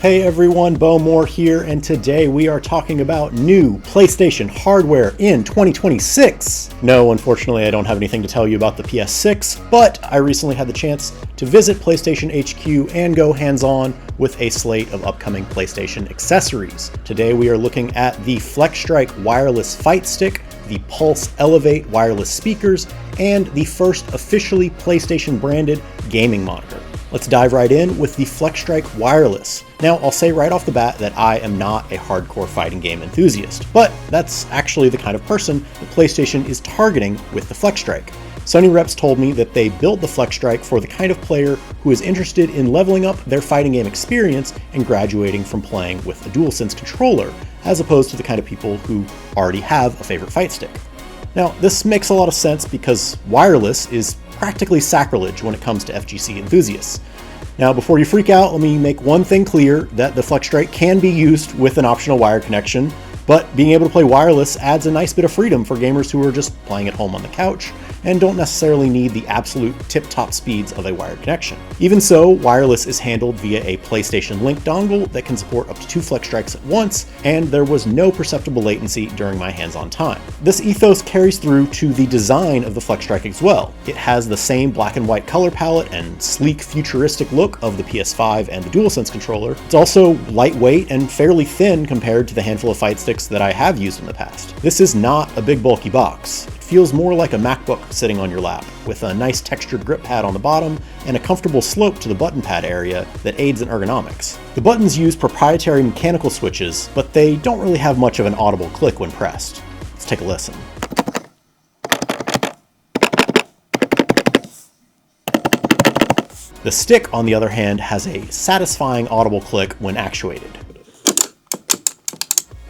Hey everyone, Bo Moore here, and today we are talking about new PlayStation hardware in 2026. No, unfortunately I don't have anything to tell you about the PS6, but I recently had the chance to visit PlayStation HQ and go hands-on with a slate of upcoming PlayStation accessories. Today we are looking at the FlexStrike wireless fight stick, the Pulse Elevate wireless speakers, and the first officially PlayStation branded gaming monitor. Let's dive right in with the FlexStrike Wireless. Now, I'll say right off the bat that I am not a hardcore fighting game enthusiast, but that's actually the kind of person that PlayStation is targeting with the FlexStrike. Sony reps told me that they built the FlexStrike for the kind of player who is interested in leveling up their fighting game experience and graduating from playing with a DualSense controller, as opposed to the kind of people who already have a favorite fight stick. Now, this makes a lot of sense because wireless is practically sacrilege when it comes to FGC enthusiasts. Now, before you freak out, let me make one thing clear, that the FlexStrike can be used with an optional wired connection, but being able to play wireless adds a nice bit of freedom for gamers who are just playing at home on the couch and don't necessarily need the absolute tip-top speeds of a wired connection. Even so, wireless is handled via a PlayStation Link dongle that can support up to 2 FlexStrikes at once, and there was no perceptible latency during my hands-on time. This ethos carries through to the design of the FlexStrike as well. It has the same black and white color palette and sleek futuristic look of the PS5 and the DualSense controller. It's also lightweight and fairly thin compared to the handful of fight sticks that I have used in the past. This is not a big bulky box. It feels more like a MacBook sitting on your lap, with a nice textured grip pad on the bottom and a comfortable slope to the button pad area that aids in ergonomics. The buttons use proprietary mechanical switches, but they don't really have much of an audible click when pressed. Let's take a listen. The stick, on the other hand, has a satisfying audible click when actuated.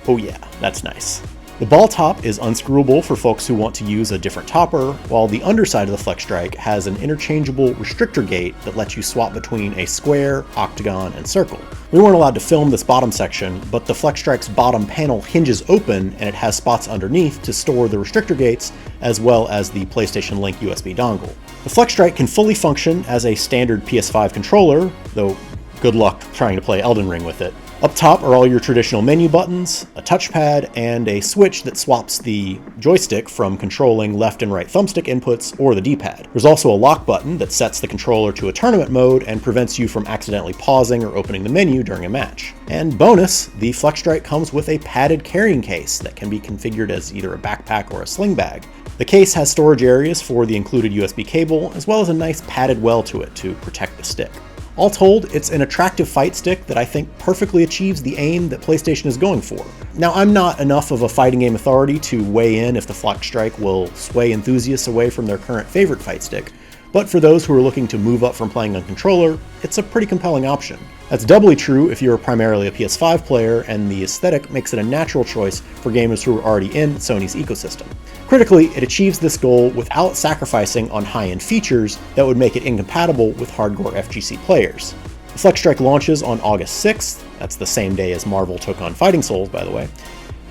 Oh yeah, that's nice. The ball top is unscrewable for folks who want to use a different topper, while the underside of the FlexStrike has an interchangeable restrictor gate that lets you swap between a square, octagon, and circle. We weren't allowed to film this bottom section, but the FlexStrike's bottom panel hinges open and it has spots underneath to store the restrictor gates as well as the PlayStation Link USB dongle. The FlexStrike can fully function as a standard PS5 controller, though good luck trying to play Elden Ring with it. Up top are all your traditional menu buttons, a touchpad, and a switch that swaps the joystick from controlling left and right thumbstick inputs or the D-pad. There's also a lock button that sets the controller to a tournament mode and prevents you from accidentally pausing or opening the menu during a match. And bonus, the FlexStrike comes with a padded carrying case that can be configured as either a backpack or a sling bag. The case has storage areas for the included USB cable, as well as a nice padded well to it to protect the stick. All told, it's an attractive fight stick that I think perfectly achieves the aim that PlayStation is going for. Now, I'm not enough of a fighting game authority to weigh in if the FlexStrike will sway enthusiasts away from their current favorite fight stick, but for those who are looking to move up from playing on controller, it's a pretty compelling option. That's doubly true if you're primarily a PS5 player, and the aesthetic makes it a natural choice for gamers who are already in Sony's ecosystem. Critically, it achieves this goal without sacrificing on high-end features that would make it incompatible with hardcore FGC players. The FlexStrike launches on August 6th, that's the same day as Marvel took on Fighting Souls, by the way,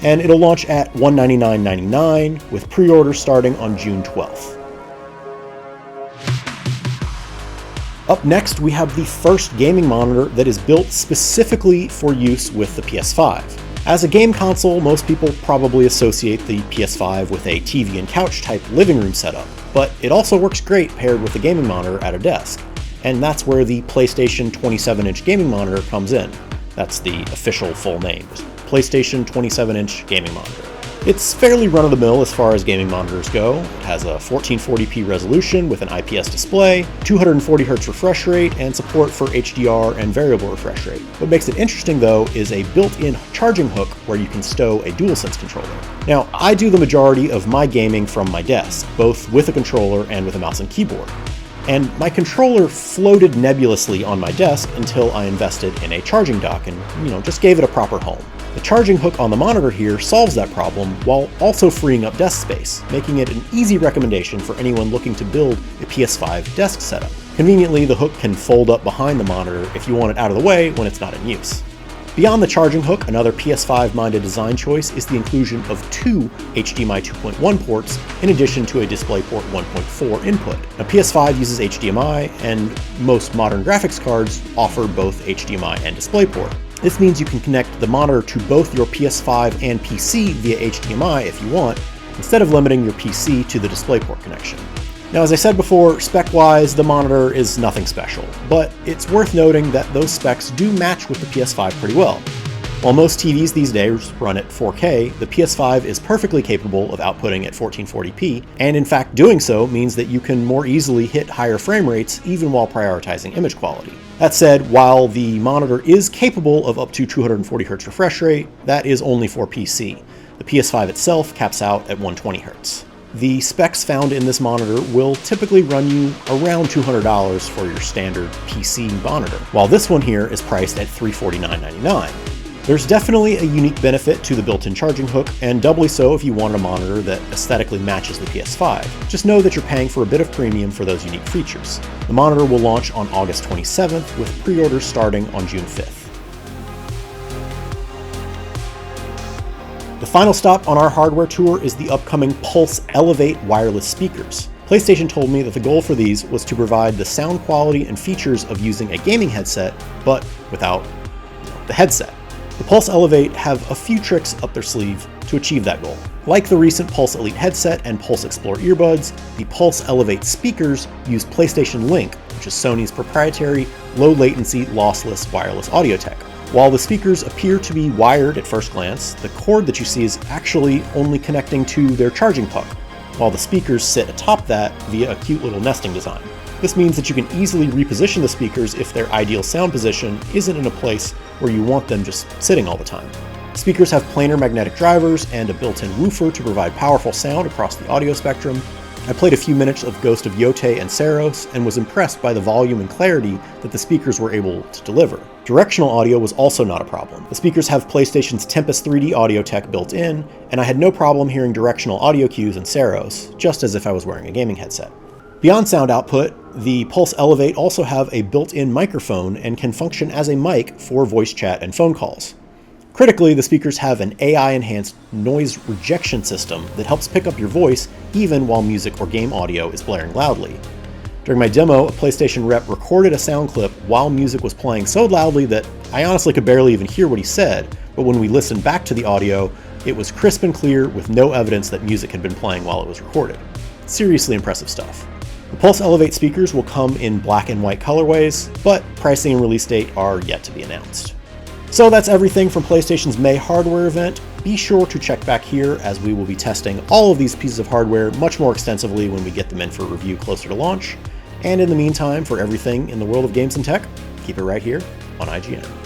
and it'll launch at $199.99 with pre-orders starting on June 12th. Up next, we have the first gaming monitor that is built specifically for use with the PS5. As a game console, most people probably associate the PS5 with a TV and couch type living room setup, but it also works great paired with a gaming monitor at a desk. And that's where the PlayStation 27-inch gaming monitor comes in. That's the official full name, PlayStation 27-inch gaming monitor. It's fairly run-of-the-mill as far as gaming monitors go. It has a 1440p resolution with an IPS display, 240Hz refresh rate, and support for HDR and variable refresh rate. What makes it interesting though is a built-in charging hook where you can stow a DualSense controller. Now, I do the majority of my gaming from my desk, both with a controller and with a mouse and keyboard. And my controller floated nebulously on my desk until I invested in a charging dock and, just gave it a proper home. The charging hook on the monitor here solves that problem while also freeing up desk space, making it an easy recommendation for anyone looking to build a PS5 desk setup. Conveniently, the hook can fold up behind the monitor if you want it out of the way when it's not in use. Beyond the charging hook, another PS5-minded design choice is the inclusion of 2 HDMI 2.1 ports in addition to a DisplayPort 1.4 input. Now, PS5 uses HDMI, and most modern graphics cards offer both HDMI and DisplayPort. This means you can connect the monitor to both your PS5 and PC via HDMI if you want, instead of limiting your PC to the DisplayPort connection. Now, as I said before, spec-wise, the monitor is nothing special, but it's worth noting that those specs do match with the PS5 pretty well. While most TVs these days run at 4K, the PS5 is perfectly capable of outputting at 1440p, and in fact doing so means that you can more easily hit higher frame rates even while prioritizing image quality. That said, while the monitor is capable of up to 240Hz refresh rate, that is only for PC. The PS5 itself caps out at 120Hz. The specs found in this monitor will typically run you around $200 for your standard PC monitor, while this one here is priced at $349.99. There's definitely a unique benefit to the built-in charging hook, and doubly so if you want a monitor that aesthetically matches the PS5. Just know that you're paying for a bit of premium for those unique features. The monitor will launch on August 27th, with pre-orders starting on June 5th. The final stop on our hardware tour is the upcoming Pulse Elevate wireless speakers. PlayStation told me that the goal for these was to provide the sound quality and features of using a gaming headset, but without the headset. The Pulse Elevate have a few tricks up their sleeve to achieve that goal. Like the recent Pulse Elite headset and Pulse Explore earbuds, the Pulse Elevate speakers use PlayStation Link, which is Sony's proprietary low-latency, lossless wireless audio tech. While the speakers appear to be wired at first glance, the cord that you see is actually only connecting to their charging puck, while the speakers sit atop that via a cute little nesting design. This means that you can easily reposition the speakers if their ideal sound position isn't in a place where you want them just sitting all the time. Speakers have planar magnetic drivers and a built-in woofer to provide powerful sound across the audio spectrum. I played a few minutes of Ghost of Yotei and Seros and was impressed by the volume and clarity that the speakers were able to deliver. Directional audio was also not a problem. The speakers have PlayStation's Tempest 3D audio tech built in, and I had no problem hearing directional audio cues in Seros, just as if I was wearing a gaming headset. Beyond sound output, the Pulse Elevate also have a built-in microphone and can function as a mic for voice chat and phone calls. Critically, the speakers have an AI-enhanced noise rejection system that helps pick up your voice even while music or game audio is blaring loudly. During my demo, a PlayStation rep recorded a sound clip while music was playing so loudly that I honestly could barely even hear what he said, but when we listened back to the audio, it was crisp and clear with no evidence that music had been playing while it was recorded. Seriously impressive stuff. The Pulse Elevate speakers will come in black and white colorways, but pricing and release date are yet to be announced. So that's everything from PlayStation's May hardware event. Be sure to check back here as we will be testing all of these pieces of hardware much more extensively when we get them in for review closer to launch. And in the meantime, for everything in the world of games and tech, keep it right here on IGN.